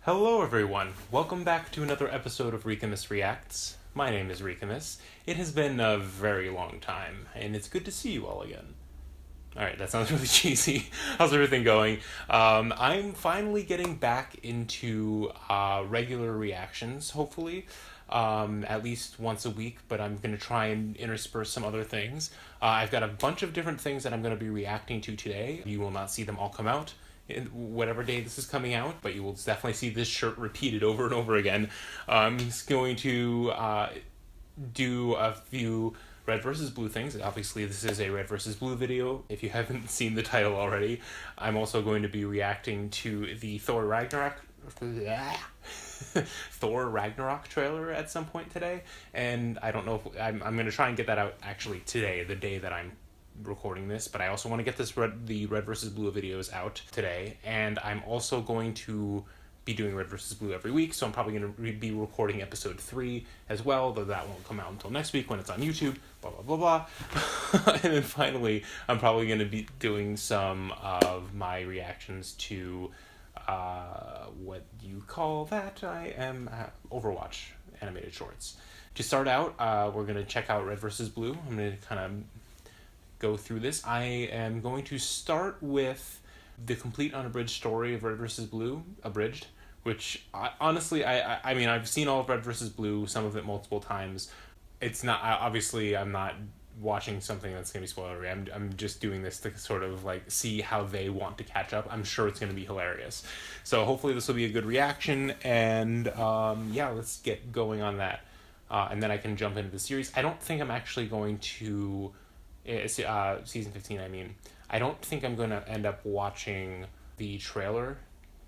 Hello everyone, welcome back to another episode of Recamus Reacts. My name is Recamus. It has been a very long time, and it's good to see you all again. Alright, that sounds really cheesy. How's everything going? I'm finally getting back into regular reactions, hopefully. At least once a week, but I'm going to try and intersperse some other things. I've got a bunch of different things that I'm going to be reacting to today. You will not see them all come out in whatever day this is coming out, but you will definitely see this shirt repeated over and over again. I'm going to do a few Red versus Blue things. Obviously, this is a Red versus Blue video, if you haven't seen the title already. I'm also going to be reacting to the Thor Ragnarok trailer at some point today, and I don't know if I'm going to try and get that out actually today, the day that I'm recording this, but I also want to get the Red versus Blue videos out today, and I'm also going to be doing Red versus Blue every week, so I'm probably going to be recording episode 3 as well, though that won't come out until next week when it's on YouTube, blah blah blah blah. And then finally, I'm probably going to be doing some of my reactions to what you call that? I am Overwatch animated shorts. To start out, we're going to check out Red versus Blue. I'm going to kind of go through this. I am going to start with the complete unabridged story of Red vs. Blue, abridged, which honestly, I mean, I've seen all of Red vs. Blue, some of it multiple times. It's not, obviously, I'm not watching something that's going to be spoilery. I'm just doing this to sort of like see how they want to catch up. I'm sure it's going to be hilarious. So hopefully this will be a good reaction, and yeah, let's get going on that. And then I can jump into the series. I don't think I'm actually going to season 15, I mean. I don't think I'm going to end up watching the trailer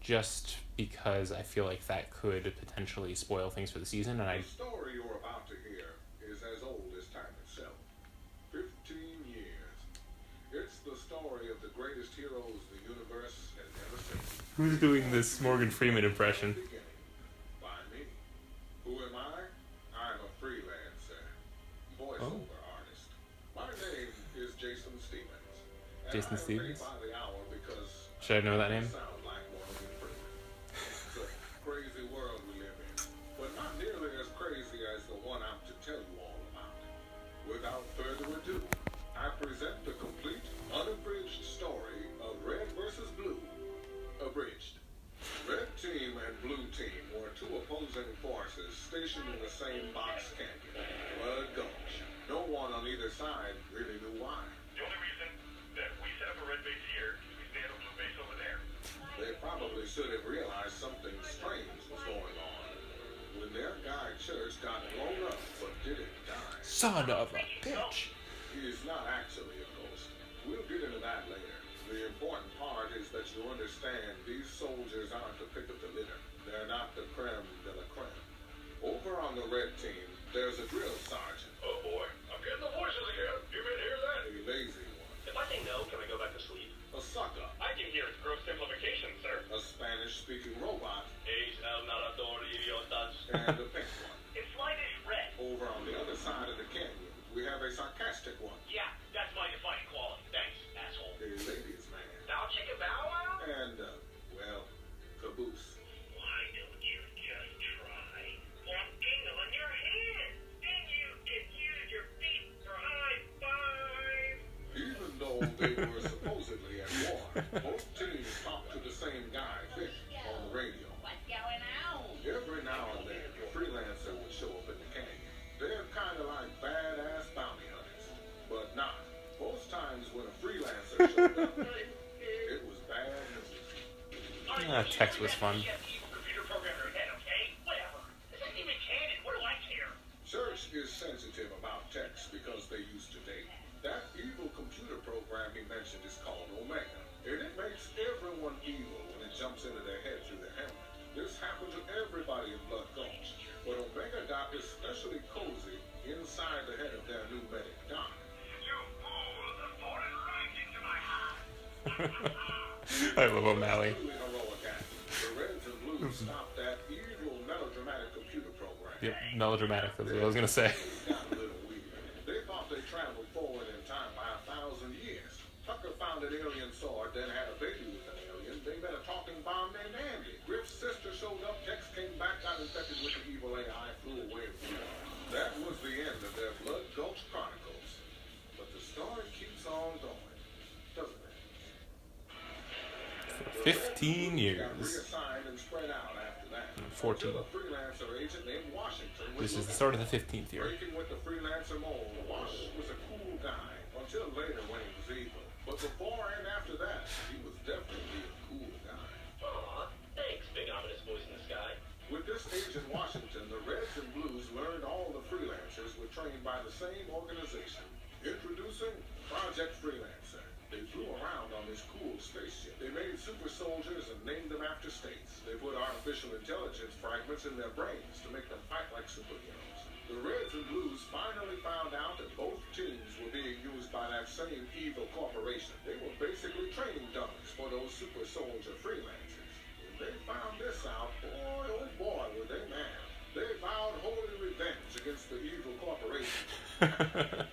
just because I feel like that could potentially spoil things for the season. And The story you're about to hear is as old as time itself. 15 years. It's the story of the greatest heroes the universe has ever seen. Who's doing this Morgan Freeman impression? By me. Who am I? I'm a freelancer. Voiceover artist. My name is Jason Stevens. Jason Stevens? By the hour because should I know that name? Sound like Morgan Freeman. It's a crazy world we live in, but not nearly as crazy as the one I'm to tell you all about. Without further ado, I present the complete, unabridged story of Red vs. Blue, abridged. Red team and blue team were two opposing forces stationed in the same box canyon, Blood Gulch. No one on either side really knew why. The only reason that we set up a red base here is we stay at a blue base over there. They probably should have realized something strange was going on when their guy Church got blown up but didn't die. Son of a bitch. He's not actually a ghost. We'll get into that later. The important part is that you understand these soldiers aren't the pick of the litter. They're not the creme de la creme. Over on the red team, there's a drill sergeant. Oh boy, I'm getting the voices again. You been hear that? A lazy one. If I say no, can I go back to sleep? A sucker. I can hear its gross simplification, sir. A Spanish-speaking robot. Es el narrador de idiotas. And a pink one. It's lightish red. Over on the other side of the canyon, we have a sarcastic one. Yeah, that's my defining quality. Thanks, asshole. A ladies' man. Bow chicken bow wow? And, well, caboose. Why don't you just try walking on your head? Then you can use your feet for high five. Even though they were supposedly at war, both teams talked to the same guy, Fish, on the radio. What's going on? Every now and then, a freelancer would show up in the canyon. They're kind of like badass bounty hunters, but not. Most times when a freelancer showed up, it was bad news. Text was fun. Computer programmer head, okay? Whatever. This isn't even canon. What do I care? Church is sensitive about text because they used to date. That evil computer program he mentioned is called Omega, and it makes everyone evil when it jumps into their head through their helmet. This happened to everybody in Blood Gulch, but Omega got especially cozy inside the head of their new medic, Don. You fools have fallen right into my hands. I love O'Malley. Truly heroic act. The Reds and Blues stopped that evil melodramatic computer program. Yep, melodramatic, that's what I was going to say. Got a little weird. They thought they traveled forward in time by 1,000 years. Tucker found an alien sword, then had a baby with an alien. They met a talking bomb named Andy. Griff's sister showed up, Tex came back, got infected with the evil AI, flew away from them. That was the end of their Blood Gulch Chronicles. But the story keeps on going, doesn't it? 15 Got years. reassigned and spread out after that. 14. Until a freelancer agent named Washington was This is the looking start of the 15th year. breaking with the freelancer mold. Wash was a cool guy until later when he was evil. But before and after that, he was definitely a cool guy. Aw, thanks, big ominous voice in the sky. With this agent Washington, the Reds and Blues learned all the freelancers were trained by the same organization. Introducing Project Freelancer. They flew around on this cool spaceship. They made super soldiers and named them after states. They put artificial intelligence fragments in their brains to make them fight like superheroes. The Reds and Blues finally found out that both teams were being used by that same evil corporation. They were basically training dummies for those super soldier freelancers. When they found this out, boy, oh boy, were they mad. They vowed holy revenge against the evil corporation.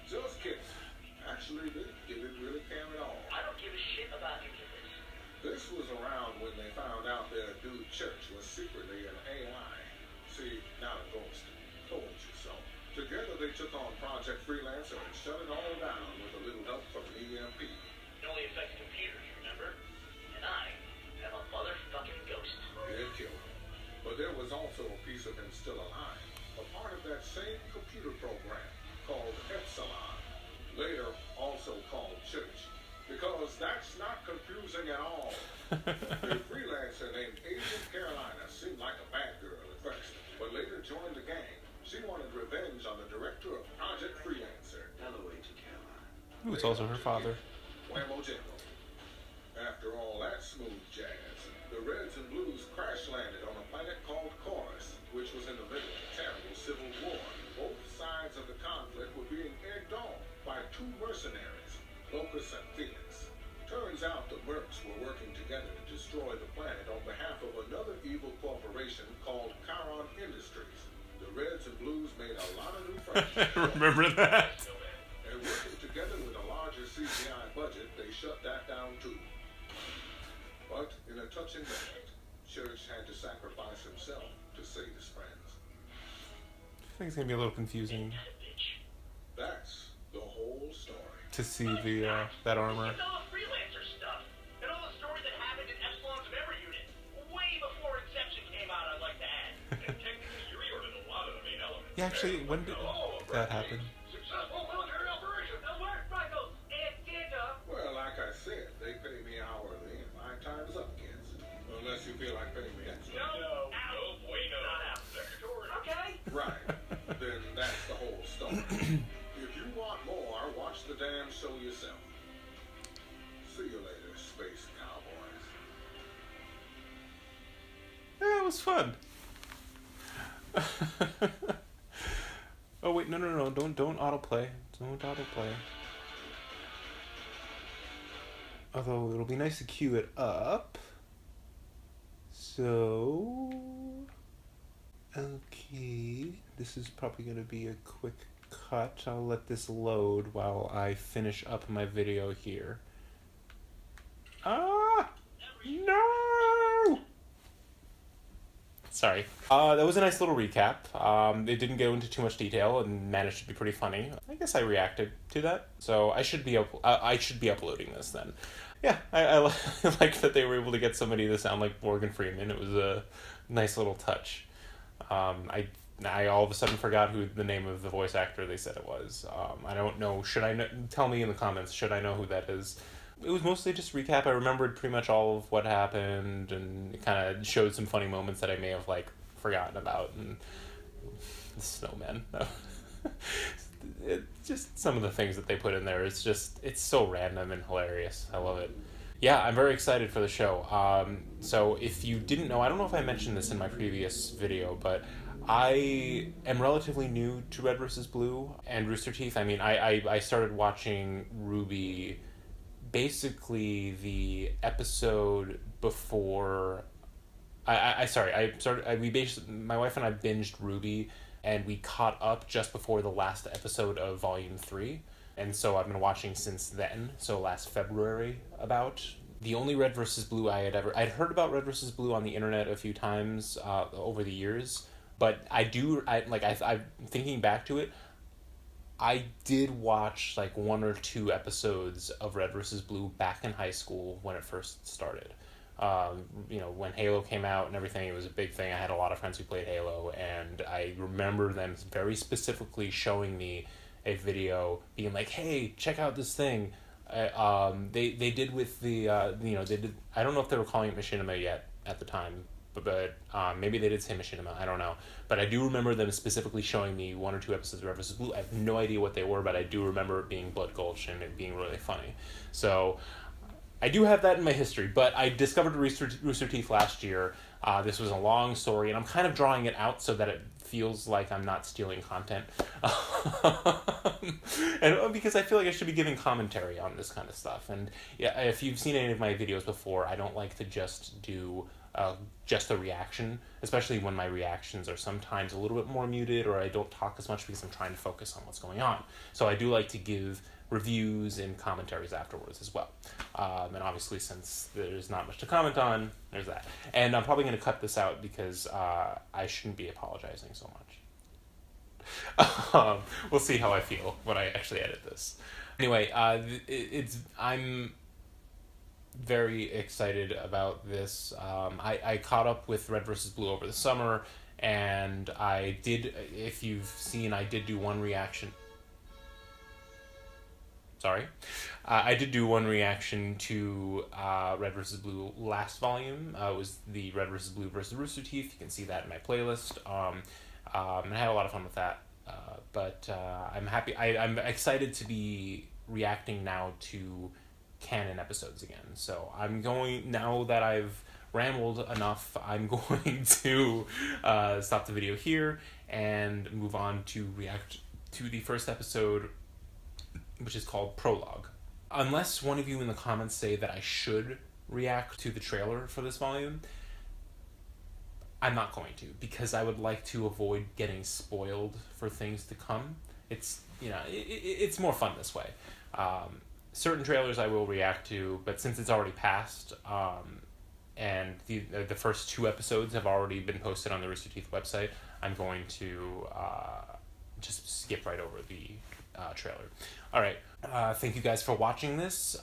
Just kidding. Actually, they didn't really care at all. I don't give a shit about any of this. This was around when they found out their dude Church was secretly an AI. See, not a ghost. Told you so. Together they took on Project Freelancer and shut it all down with a little help from EMP. It only affects computers, remember? And I am a motherfucking ghost. It killed him. But there was also a piece of him still alive. A part of that same computer program called Epsilon. Later also called Church. Because that's not confusing at all. A freelancer named Agent Carolina seemed like a bad girl at first, but later joined the gang. She wanted revenge on the director of Project Freelancer. Hello, Agent Carolina. Who is also her father. Whammo Jimbo. After all that smooth jazz, the Reds and Blues crash landed on a planet called Chorus, which was in the middle of a terrible civil war. Both sides of the conflict were being egged on by two mercenaries, Locus and Phoenix. Turns out the Mercs were working together to destroy the planet on behalf of another evil corporation called Chiron Industries. The Reds and Blues made a lot of new friends. Remember that? And working together with a larger CGI budget, they shut that down too. But in a touching moment, Church had to sacrifice himself to save his friends. I think it's gonna be a little confusing That's the whole story. to see the that armor. It's all the freelancer stuff. And all the stories that happened in Epsilon's memory unit. Way before Inception came out, I'd like to add. And technically, you reordered a lot of the main elements. Yeah, actually, when did that happen? Successful military operation. That worked, Michael. And Santa. Well, like I said, they pay me hourly and my time's up, kids. Unless you feel like paying me extra. No. No, boy, no. Not out. Okay. Right. Then that's the whole story. If you want more, watch the damn show yourself. See you later, space cowboys. Yeah, it was fun. Oh wait, no, don't autoplay. Don't autoplay. Although it'll be nice to cue it up. So, okay, this is probably gonna be a quick cut. I'll let this load while I finish up my video here. Ah! No! Sorry. That was a nice little recap. It didn't go into too much detail and managed to be pretty funny. I guess I reacted to that, so I should be uploading this then. Yeah, I like that they were able to get somebody to sound like Morgan Freeman. It was a nice little touch. I all of a sudden forgot who the name of the voice actor they said it was. I don't know. Should I know? Tell me in the comments. Should I know who that is? It was mostly just recap. I remembered pretty much all of what happened, and it kind of showed some funny moments that I may have like forgotten about. And the snowman. Just some of the things that they put in there. It's so random and hilarious. I love it. Yeah, I'm very excited for the show. So if you didn't know, I don't know if I mentioned this in my previous video, but I am relatively new to Red vs. Blue and Rooster Teeth. I mean, I started watching RWBY basically the episode before. My wife and I binged RWBY, and we caught up just before the last episode of Volume 3. And so I've been watching since then, so last February about. The only Red versus Blue I'd heard about Red versus Blue on the internet a few times over the years, but I'm thinking back to it, I did watch like 1 or 2 episodes of Red versus Blue back in high school when it first started. When Halo came out and everything, it was a big thing. I had a lot of friends who played Halo, and I remember them very specifically showing me a video being like, hey, check out this thing. They did with the, they did, I don't know if they were calling it Machinima yet at the time, but maybe they did say Machinima, I don't know. But I do remember them specifically showing me 1 or 2 episodes of Red vs. Blue. I have no idea what they were, but I do remember it being Blood Gulch and it being really funny. So I do have that in my history, but I discovered Rooster Teeth last year. This was a long story, and I'm kind of drawing it out so that it feels like I'm not stealing content. And because I feel like I should be giving commentary on this kind of stuff. And yeah, if you've seen any of my videos before, I don't like to just do just a reaction, especially when my reactions are sometimes a little bit more muted or I don't talk as much because I'm trying to focus on what's going on. So I do like to give reviews and commentaries afterwards as well. And obviously, since there's not much to comment on, there's that. And I'm probably going to cut this out because I shouldn't be apologizing so much. We'll see how I feel when I actually edit this. Anyway, I'm very excited about this. I caught up with Red vs. Blue over the summer, and I did, if you've seen, I did do one reaction. Sorry. I did do one reaction to Red vs. Blue last volume. It was the Red vs. Blue vs. Rooster Teeth. You can see that in my playlist. And I had a lot of fun with that. But I'm happy. I'm excited to be reacting now to canon episodes again. So I'm going, now that I've rambled enough, I'm going to stop the video here and move on to react to the first episode, which is called Prologue. Unless one of you in the comments say that I should react to the trailer for this volume, I'm not going to, because I would like to avoid getting spoiled for things to come. It's, it's more fun this way. Certain trailers I will react to, but since it's already passed, and the first 2 episodes have already been posted on the Rooster Teeth website, I'm going to just skip right over the trailer. All right. Thank you guys for watching this.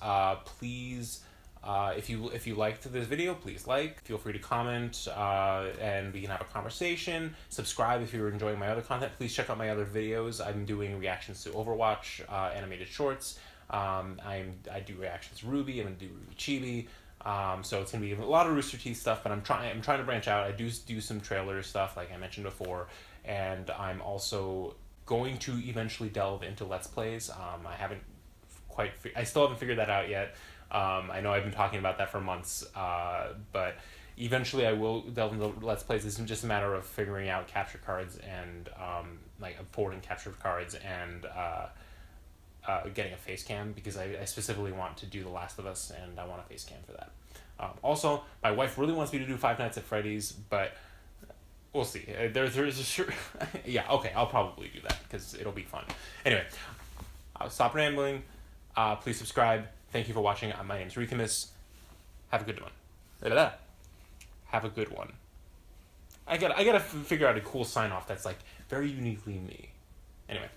Please, if you liked this video, please feel free to comment, and we can have a conversation. Subscribe if you're enjoying my other content. Please check out my other videos. I'm doing reactions to Overwatch, animated shorts. I do reactions to Ruby. I'm gonna do Ruby Chibi. So it's gonna be a lot of Rooster Teeth stuff, but I'm trying to branch out. I do some trailer stuff, like I mentioned before, and I'm also going to eventually delve into Let's Plays. I still haven't figured that out yet. I know I've been talking about that for months, but eventually I will delve into Let's Plays. It's just a matter of figuring out capture cards and importing capture cards and getting a face cam, because I specifically want to do The Last of Us, and I want a face cam for that. Also, my wife really wants me to do Five Nights at Freddy's, but we'll see. There's a sure. Yeah, okay, I'll probably do that because it'll be fun. Anyway, I'll stop rambling. Please subscribe. Thank you for watching. My name's Rikamus. Have a good one. Have a good one. I gotta figure out a cool sign off that's like very uniquely me. Anyway.